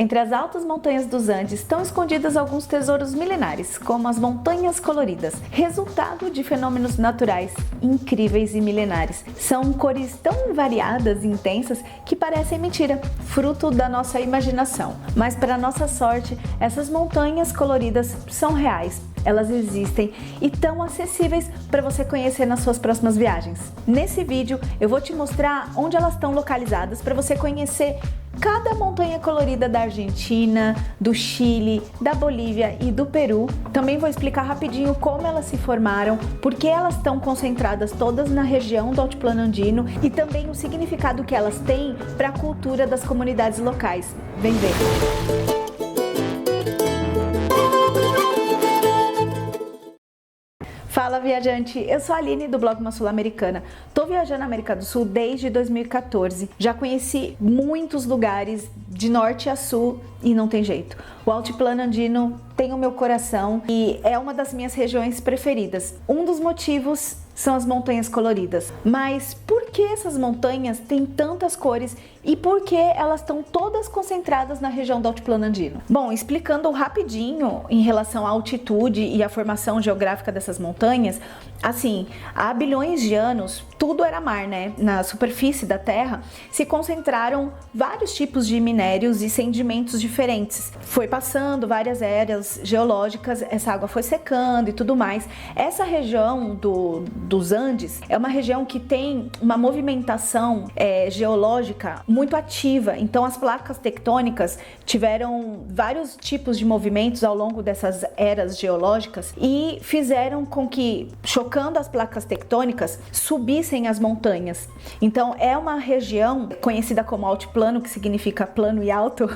Entre as altas montanhas dos Andes estão escondidas alguns tesouros milenares, como as montanhas coloridas, resultado de fenômenos naturais incríveis e milenares. São cores tão variadas e intensas que parecem mentira, fruto da nossa imaginação. Mas para nossa sorte, essas montanhas coloridas são reais. Elas existem e estão acessíveis para você conhecer nas suas próximas viagens. Nesse vídeo eu vou te mostrar onde elas estão localizadas para você conhecer cada montanha colorida da Argentina, do Chile, da Bolívia e do Peru. Também vou explicar rapidinho como elas se formaram, por que elas estão concentradas todas na região do Altiplano Andino e também o significado que elas têm para a cultura das comunidades locais. Vem ver! Fala, viajante! Eu sou a Aline do blog Uma Sul-Americana. Tô viajando na América do Sul desde 2014. Já conheci muitos lugares de norte a sul e não tem jeito. O Altiplano Andino tem o meu coração e é uma das minhas regiões preferidas. Um dos motivos são as montanhas coloridas. Mas por que essas montanhas têm tantas cores e por que elas estão todas concentradas na região do Altiplano Andino? Bom, explicando rapidinho em relação à altitude e à formação geográfica dessas montanhas, assim, há bilhões de anos tudo era mar, né? Na superfície da Terra se concentraram vários tipos de minérios e sedimentos diferentes. Foi passando várias eras geológicas, essa água foi secando e tudo mais. Essa região dos Andes é uma região que tem uma movimentação geológica muito ativa, então as placas tectônicas tiveram vários tipos de movimentos ao longo dessas eras geológicas e fizeram com que, chocando as placas tectônicas, subissem as montanhas. Então é uma região conhecida como altiplano, que significa plano e alto,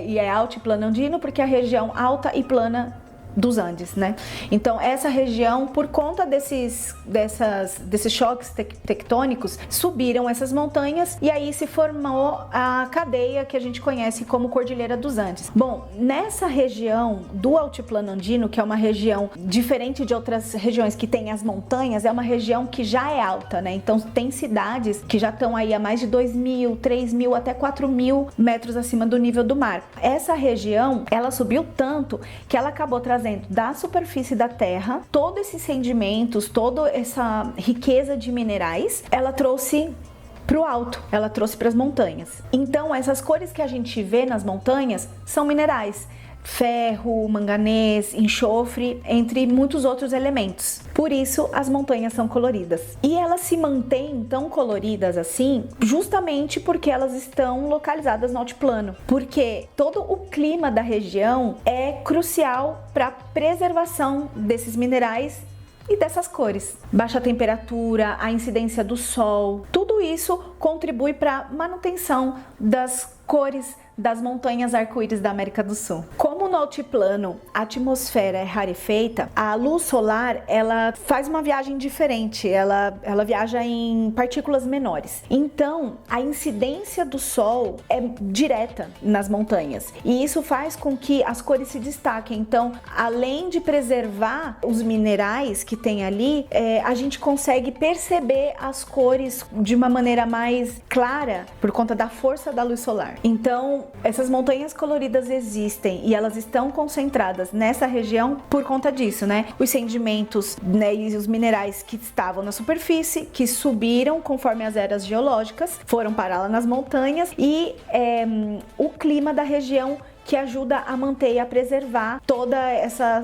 e é Altiplano Andino porque é a região alta e plana dos Andes, né? Então essa região, por conta desses choques tectônicos, subiram essas montanhas e aí se formou a cadeia que a gente conhece como Cordilheira dos Andes. Bom, nessa região do Altiplano Andino, que é uma região diferente de outras regiões que tem as montanhas, é uma região que já é alta, né? Então tem cidades que já estão aí a mais de 2.000, 3.000 até 4.000 metros acima do nível do mar. Essa região, ela subiu tanto que ela acabou trazendo da superfície da Terra todos esses sedimentos, toda essa riqueza de minerais, ela trouxe para o alto, ela trouxe para as montanhas. Então essas cores que a gente vê nas montanhas são minerais: ferro, manganês, enxofre, entre muitos outros elementos. Por isso as montanhas são coloridas. E elas se mantêm tão coloridas assim justamente porque elas estão localizadas no altiplano. Porque todo o clima da região é crucial para a preservação desses minerais e dessas cores. Baixa temperatura, a incidência do sol, tudo isso contribui para a manutenção das cores das montanhas arco-íris da América do Sul. Como no altiplano a atmosfera é rarefeita, a luz solar ela faz uma viagem diferente, ela viaja em partículas menores. Então a incidência do sol é direta nas montanhas e isso faz com que as cores se destaquem. Então, além de preservar os minerais que tem ali, a gente consegue perceber as cores de uma maneira mais clara por conta da força da luz solar. Então essas montanhas coloridas existem e elas estão concentradas nessa região por conta disso, né? Os sedimentos, né, e os minerais que estavam na superfície, que subiram conforme as eras geológicas, foram parar lá nas montanhas e o clima da região que ajuda a manter e a preservar todas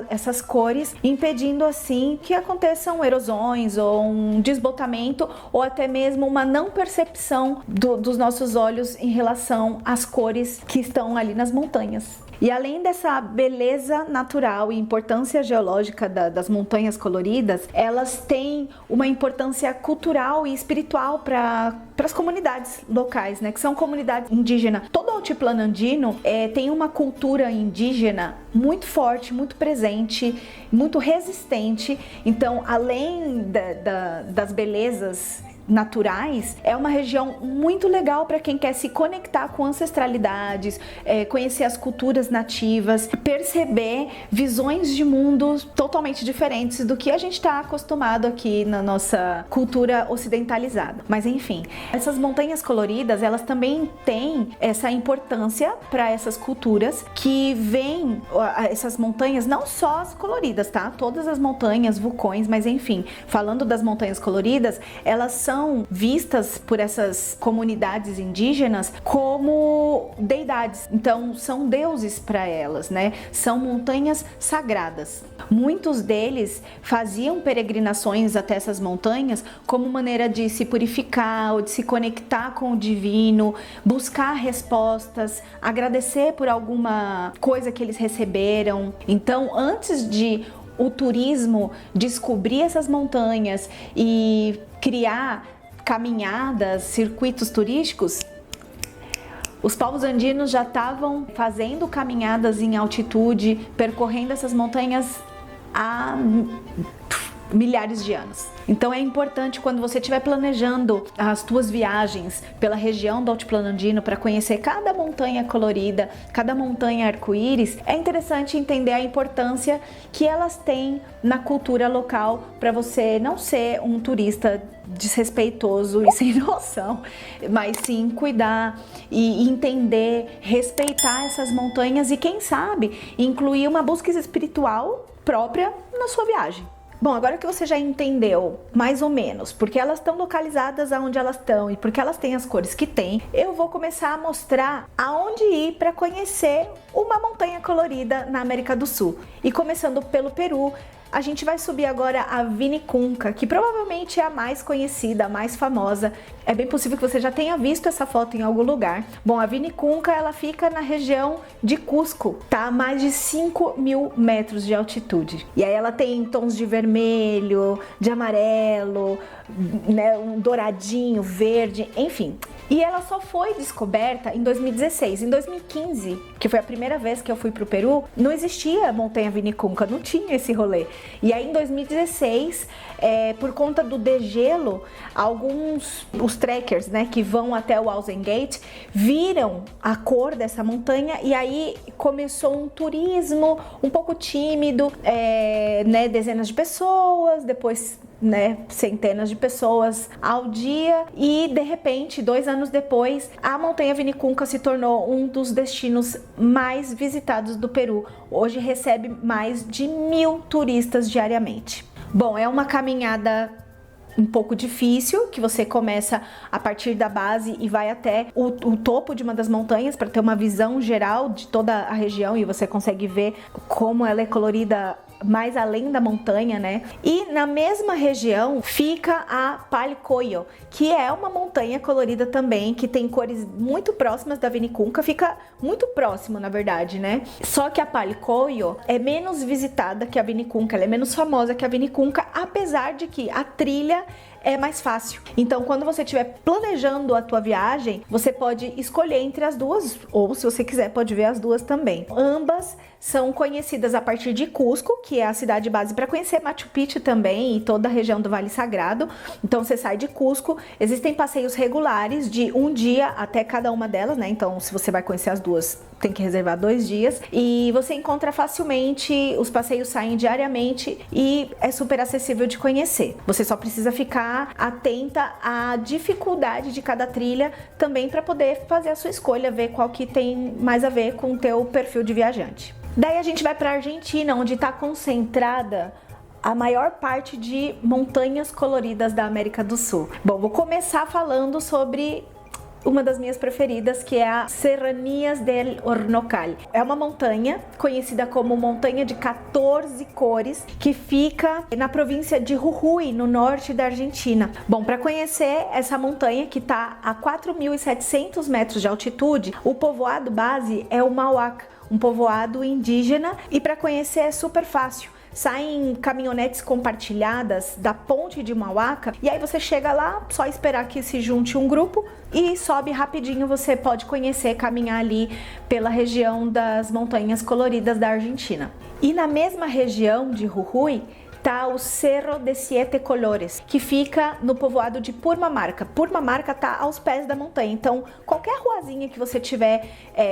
essas cores, impedindo assim que aconteçam erosões ou um desbotamento ou até mesmo uma não percepção dos nossos olhos em relação às cores que estão ali nas montanhas. E além dessa beleza natural e importância geológica das montanhas coloridas, elas têm uma importância cultural e espiritual para as comunidades locais, né? Que são comunidades indígenas. Todo o Altiplano Andino tem uma cultura indígena muito forte, muito presente, muito resistente. Então, além das belezas naturais, é uma região muito legal para quem quer se conectar com ancestralidades, conhecer as culturas nativas, perceber visões de mundos totalmente diferentes do que a gente está acostumado aqui na nossa cultura ocidentalizada. Mas enfim, essas montanhas coloridas, elas também têm essa importância para essas culturas que veem essas montanhas, não só as coloridas, tá? Todas as montanhas, vulcões, mas enfim, falando das montanhas coloridas, elas são vistas por essas comunidades indígenas como deidades. Então, são deuses para elas, né? São montanhas sagradas. Muitos deles faziam peregrinações até essas montanhas como maneira de se purificar ou de se conectar com o divino, buscar respostas, agradecer por alguma coisa que eles receberam. Então, antes de o turismo descobrir essas montanhas e criar caminhadas, circuitos turísticos, os povos andinos já estavam fazendo caminhadas em altitude, percorrendo essas montanhas há milhares de anos. Então é importante, quando você estiver planejando as tuas viagens pela região do Altiplano Andino para conhecer cada montanha colorida, cada montanha arco-íris, é interessante entender a importância que elas têm na cultura local, para você não ser um turista desrespeitoso e sem noção, mas sim cuidar e entender, respeitar essas montanhas e, quem sabe, incluir uma busca espiritual própria na sua viagem. Bom, agora que você já entendeu mais ou menos porque elas estão localizadas aonde elas estão e porque elas têm as cores que têm, eu vou começar a mostrar aonde ir para conhecer uma montanha colorida na América do Sul. E começando pelo Peru, a gente vai subir agora a Vinicunca, que provavelmente é a mais conhecida, a mais famosa. É bem possível que você já tenha visto essa foto em algum lugar. Bom, a Vinicunca, ela fica na região de Cusco, tá? A mais de 5.000 metros de altitude. E aí ela tem tons de vermelho, de amarelo, né, um douradinho, verde, enfim. E ela só foi descoberta em 2016. Em 2015, que foi a primeira vez que eu fui pro Peru, não existia Montanha Vinicunca, não tinha esse rolê. E aí em 2016, por conta do degelo, os trekkers, né, que vão até o Austin Gate, viram a cor dessa montanha e aí começou um turismo um pouco tímido, né, dezenas de pessoas, depois, né, centenas de pessoas ao dia, e de repente, 2 anos depois, a Montanha Vinicunca se tornou um dos destinos mais visitados do Peru. Hoje recebe mais de 1.000 turistas diariamente. Bom, é uma caminhada um pouco difícil, que você começa a partir da base e vai até o topo de uma das montanhas para ter uma visão geral de toda a região, e você consegue ver como ela é colorida mais além da montanha, né? E na mesma região fica a Palcoyo, que é uma montanha colorida também, que tem cores muito próximas da Vinicunca, fica muito próximo, na verdade, né? Só que a Palcoyo é menos visitada que a Vinicunca, ela é menos famosa que a Vinicunca, apesar de que a trilha é mais fácil. Então, quando você estiver planejando a tua viagem, você pode escolher entre as duas, ou se você quiser, pode ver as duas também. Ambas são conhecidas a partir de Cusco, que é a cidade base para conhecer Machu Picchu também e toda a região do Vale Sagrado. Então, você sai de Cusco, existem passeios regulares de um dia até cada uma delas, né? Então, se você vai conhecer as duas, tem que reservar 2 dias, e você encontra facilmente, os passeios saem diariamente e é super acessível de conhecer. Você só precisa ficar atenta à dificuldade de cada trilha também para poder fazer a sua escolha, ver qual que tem mais a ver com o teu perfil de viajante. Daí a gente vai para a Argentina, onde está concentrada a maior parte de montanhas coloridas da América do Sul. Bom, vou começar falando sobre uma das minhas preferidas, que é a Serranías del Hornocal. É uma montanha conhecida como Montanha de 14 Cores, que fica na província de Jujuy, no norte da Argentina. Bom, para conhecer essa montanha, que está a 4.700 metros de altitude, o povoado base é o Mauaca, um povoado indígena, e para conhecer é super fácil. Saem caminhonetes compartilhadas da ponte de Mauaca, e aí você chega lá, só esperar que se junte um grupo e sobe rapidinho. Você pode conhecer, caminhar ali pela região das montanhas coloridas da Argentina. E na mesma região de Jujuy tá o Cerro de Siete Colores, que fica no povoado de Purmamarca. Purmamarca tá aos pés da montanha, então qualquer ruazinha que você tiver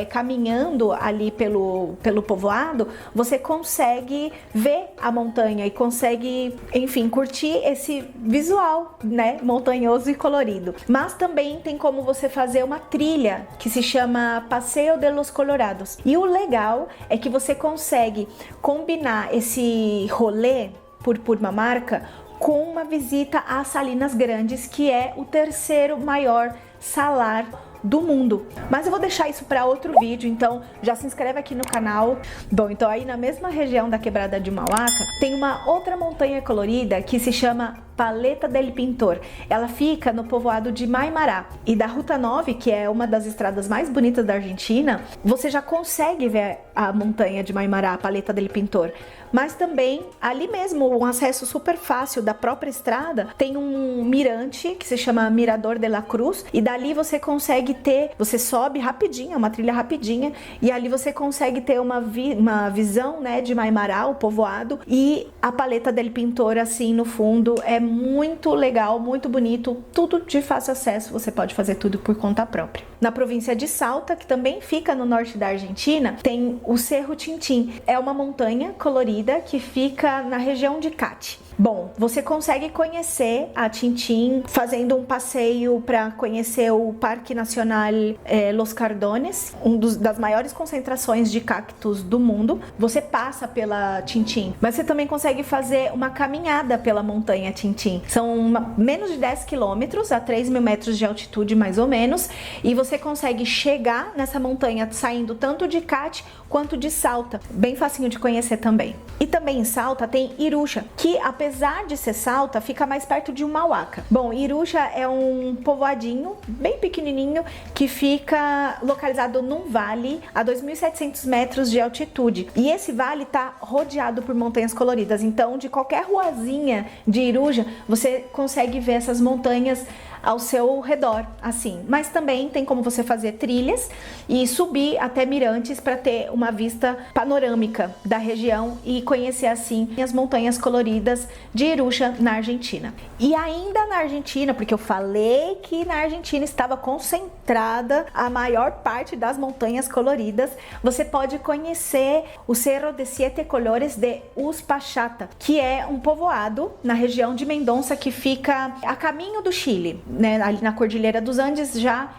caminhando ali pelo povoado, você consegue ver a montanha e consegue, enfim, curtir esse visual, né, montanhoso e colorido. Mas também tem como você fazer uma trilha que se chama Passeio de los Colorados. E o legal é que você consegue combinar esse rolê por Purmamarca com uma visita às Salinas Grandes, que é o terceiro maior salar do mundo. Mas eu vou deixar isso para outro vídeo, então já se inscreve aqui no canal. Bom, então aí na mesma região da Quebrada de Mauaca tem uma outra montanha colorida que se chama Paleta del Pintor. Ela fica no povoado de Maimará. E da Ruta 9, que é uma das estradas mais bonitas da Argentina, você já consegue ver a montanha de Maimará, a Paleta del Pintor. Mas também, ali mesmo, um acesso super fácil da própria estrada, tem um mirante que se chama Mirador de la Cruz, e dali você consegue ter, você sobe rapidinho, uma trilha rapidinha, e ali você consegue ter uma visão, né, de Maimará, o povoado, e a Paleta del Pintor, assim, no fundo. É muito legal, muito bonito, tudo de fácil acesso, você pode fazer tudo por conta própria. Na província de Salta, que também fica no norte da Argentina, tem o Cerro Tintín. É uma montanha colorida que fica na região de Cati. Bom, você consegue conhecer a Tintín fazendo um passeio para conhecer o Parque Nacional Los Cardones, das maiores concentrações de cactos do mundo. Você passa pela Tintín, mas você também consegue fazer uma caminhada pela montanha Tintín. São menos de 10 quilômetros, a 3.000 metros de altitude mais ou menos, e você consegue chegar nessa montanha saindo tanto de Cati quanto de Salta. Bem facinho de conhecer também. E também em Salta tem Iruxa, que apesar de ser Salta, fica mais perto de Mauaca. Bom, Iruxa é um povoadinho bem pequenininho que fica localizado num vale a 2.700 metros de altitude. E esse vale está rodeado por montanhas coloridas. Então, de qualquer ruazinha de Iruxa, você consegue ver essas montanhas ao seu redor, assim. Mas também tem como você fazer trilhas e subir até mirantes para ter uma vista panorâmica da região e conhecer assim as montanhas coloridas de Iruxa, na Argentina. E ainda na Argentina, porque eu falei que na Argentina estava concentrada a maior parte das montanhas coloridas, você pode conhecer o Cerro de Siete Colores de Uspallata, que é um povoado na região de Mendoza que fica a caminho do Chile, né, ali na Cordilheira dos Andes, já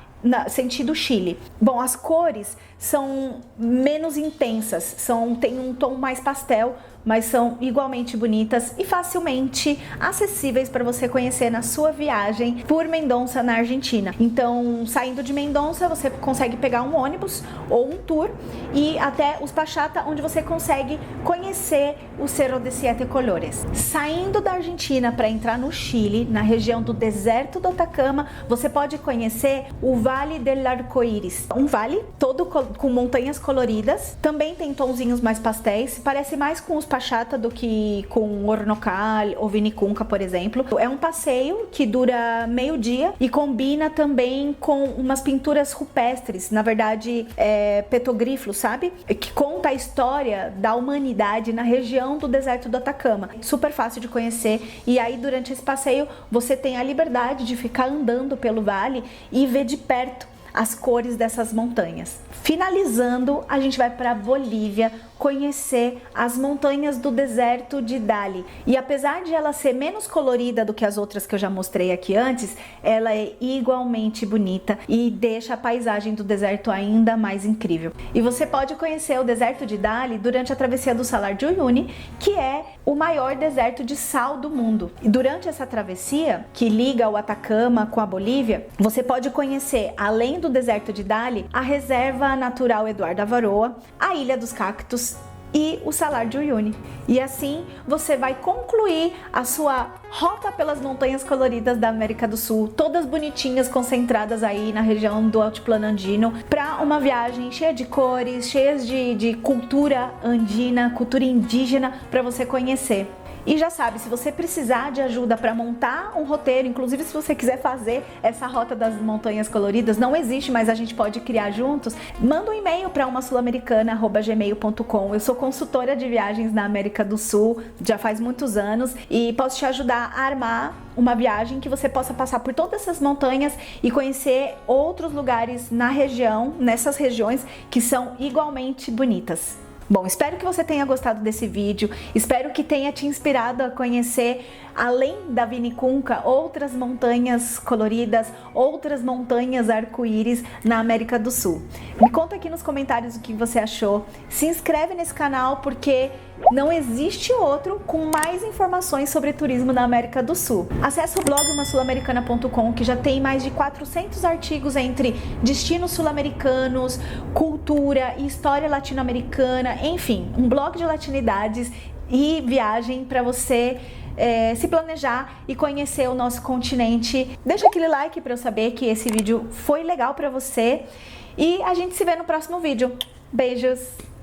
sentido Chile. Bom, as cores são menos intensas, tem um tom mais pastel, mas são igualmente bonitas e facilmente acessíveis para você conhecer na sua viagem por Mendoza, na Argentina. Então, saindo de Mendoza, você consegue pegar um ônibus ou um tour e ir até Uspallata, onde você consegue conhecer o Cerro de Siete Colores. Saindo da Argentina para entrar no Chile, na região do deserto do Atacama, você pode conhecer o Vale del Arco-Íris, um vale todo com montanhas coloridas. Também tem tonzinhos mais pastéis, parece mais com os Uspallata do que com Hornocal ou Vinicunca, por exemplo. É um passeio que dura meio-dia e combina também com umas pinturas rupestres, na verdade petroglifos, sabe? Que conta a história da humanidade na região do deserto do Atacama. Super fácil de conhecer, e aí durante esse passeio você tem a liberdade de ficar andando pelo vale e ver de perto as cores dessas montanhas. Finalizando, a gente vai para Bolívia conhecer as montanhas do deserto de Dali. E apesar de ela ser menos colorida do que as outras que eu já mostrei aqui antes, ela é igualmente bonita e deixa a paisagem do deserto ainda mais incrível. E você pode conhecer o deserto de Dali durante a travessia do Salar de Uyuni, que é o maior deserto de sal do mundo. E durante essa travessia, que liga o Atacama com a Bolívia, você pode conhecer, além do deserto de Dali, a Reserva Natural Eduardo Avaroa, a Ilha dos Cactos e o Salar de Uyuni. E assim você vai concluir a sua rota pelas montanhas coloridas da América do Sul, todas bonitinhas, concentradas aí na região do Altiplano Andino, para uma viagem cheia de cores, cheias de cultura andina, cultura indígena para você conhecer. E já sabe, se você precisar de ajuda para montar um roteiro, inclusive se você quiser fazer essa rota das montanhas coloridas, não existe, mas a gente pode criar juntos, manda um e-mail para umasulAmericana@gmail.com. Eu sou consultora de viagens na América do Sul, já faz muitos anos, e posso te ajudar a armar uma viagem que você possa passar por todas essas montanhas e conhecer outros lugares na região, nessas regiões que são igualmente bonitas. Bom, espero que você tenha gostado desse vídeo, espero que tenha te inspirado a conhecer, além da Vinicunca, outras montanhas coloridas, outras montanhas arco-íris na América do Sul. Me conta aqui nos comentários o que você achou, se inscreve nesse canal porque não existe outro com mais informações sobre turismo na América do Sul. Acesse o blog umasulAmericana.com, que já tem mais de 400 artigos entre destinos sul-americanos, cultura e história latino-americana, enfim, um blog de latinidades e viagem para você se planejar e conhecer o nosso continente. Deixa aquele like para eu saber que esse vídeo foi legal para você e a gente se vê no próximo vídeo. Beijos!